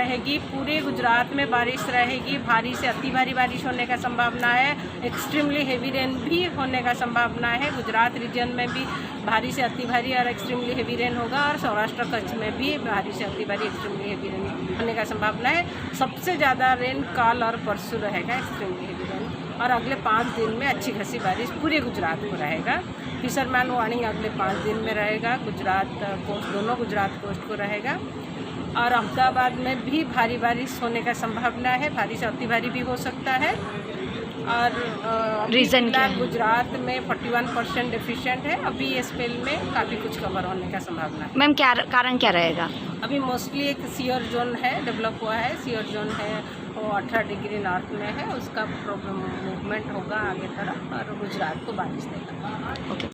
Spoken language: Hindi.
रहेगी। पूरे गुजरात में बारिश रहेगी। भारी से अति भारी बारिश होने का संभावना है। एक्सट्रीमली हेवी रेन भी होने का संभावना है। गुजरात रीजन में भी भारी से अति भारी और एक्सट्रीमली हेवी रेन होगा और सौराष्ट्र कच्छ में भी भारी से अति भारी एक्सट्रीमली हेवी रेन होने का संभावना है। सबसे ज़्यादा रेन कल और परसों रहेगा एक्सट्रीमली हेवी रेन, और अगले 5 दिन में अच्छी खासी बारिश पूरे गुजरात को रहेगा। फिशरमैन वार्निंग अगले 5 दिन में रहेगा। गुजरात कोस्ट, दोनों गुजरात कोस्ट को रहेगा। और अहमदाबाद में भी भारी बारिश होने का संभावना है। भारी से अति भारी भी हो सकता है। और रीज़न क्या है? गुजरात में 41% डेफिशिएंट है। अभी ये स्पेल में काफ़ी कुछ कवर होने का संभावना है। मैम क्या कारण क्या रहेगा? अभी मोस्टली एक सीयर जोन है, डेवलप हुआ है। सीयर जोन है वो 18 डिग्री नॉर्थ में है। उसका प्रॉब्लम मूवमेंट होगा आगे तरफ और गुजरात को बारिश देगा। ओके।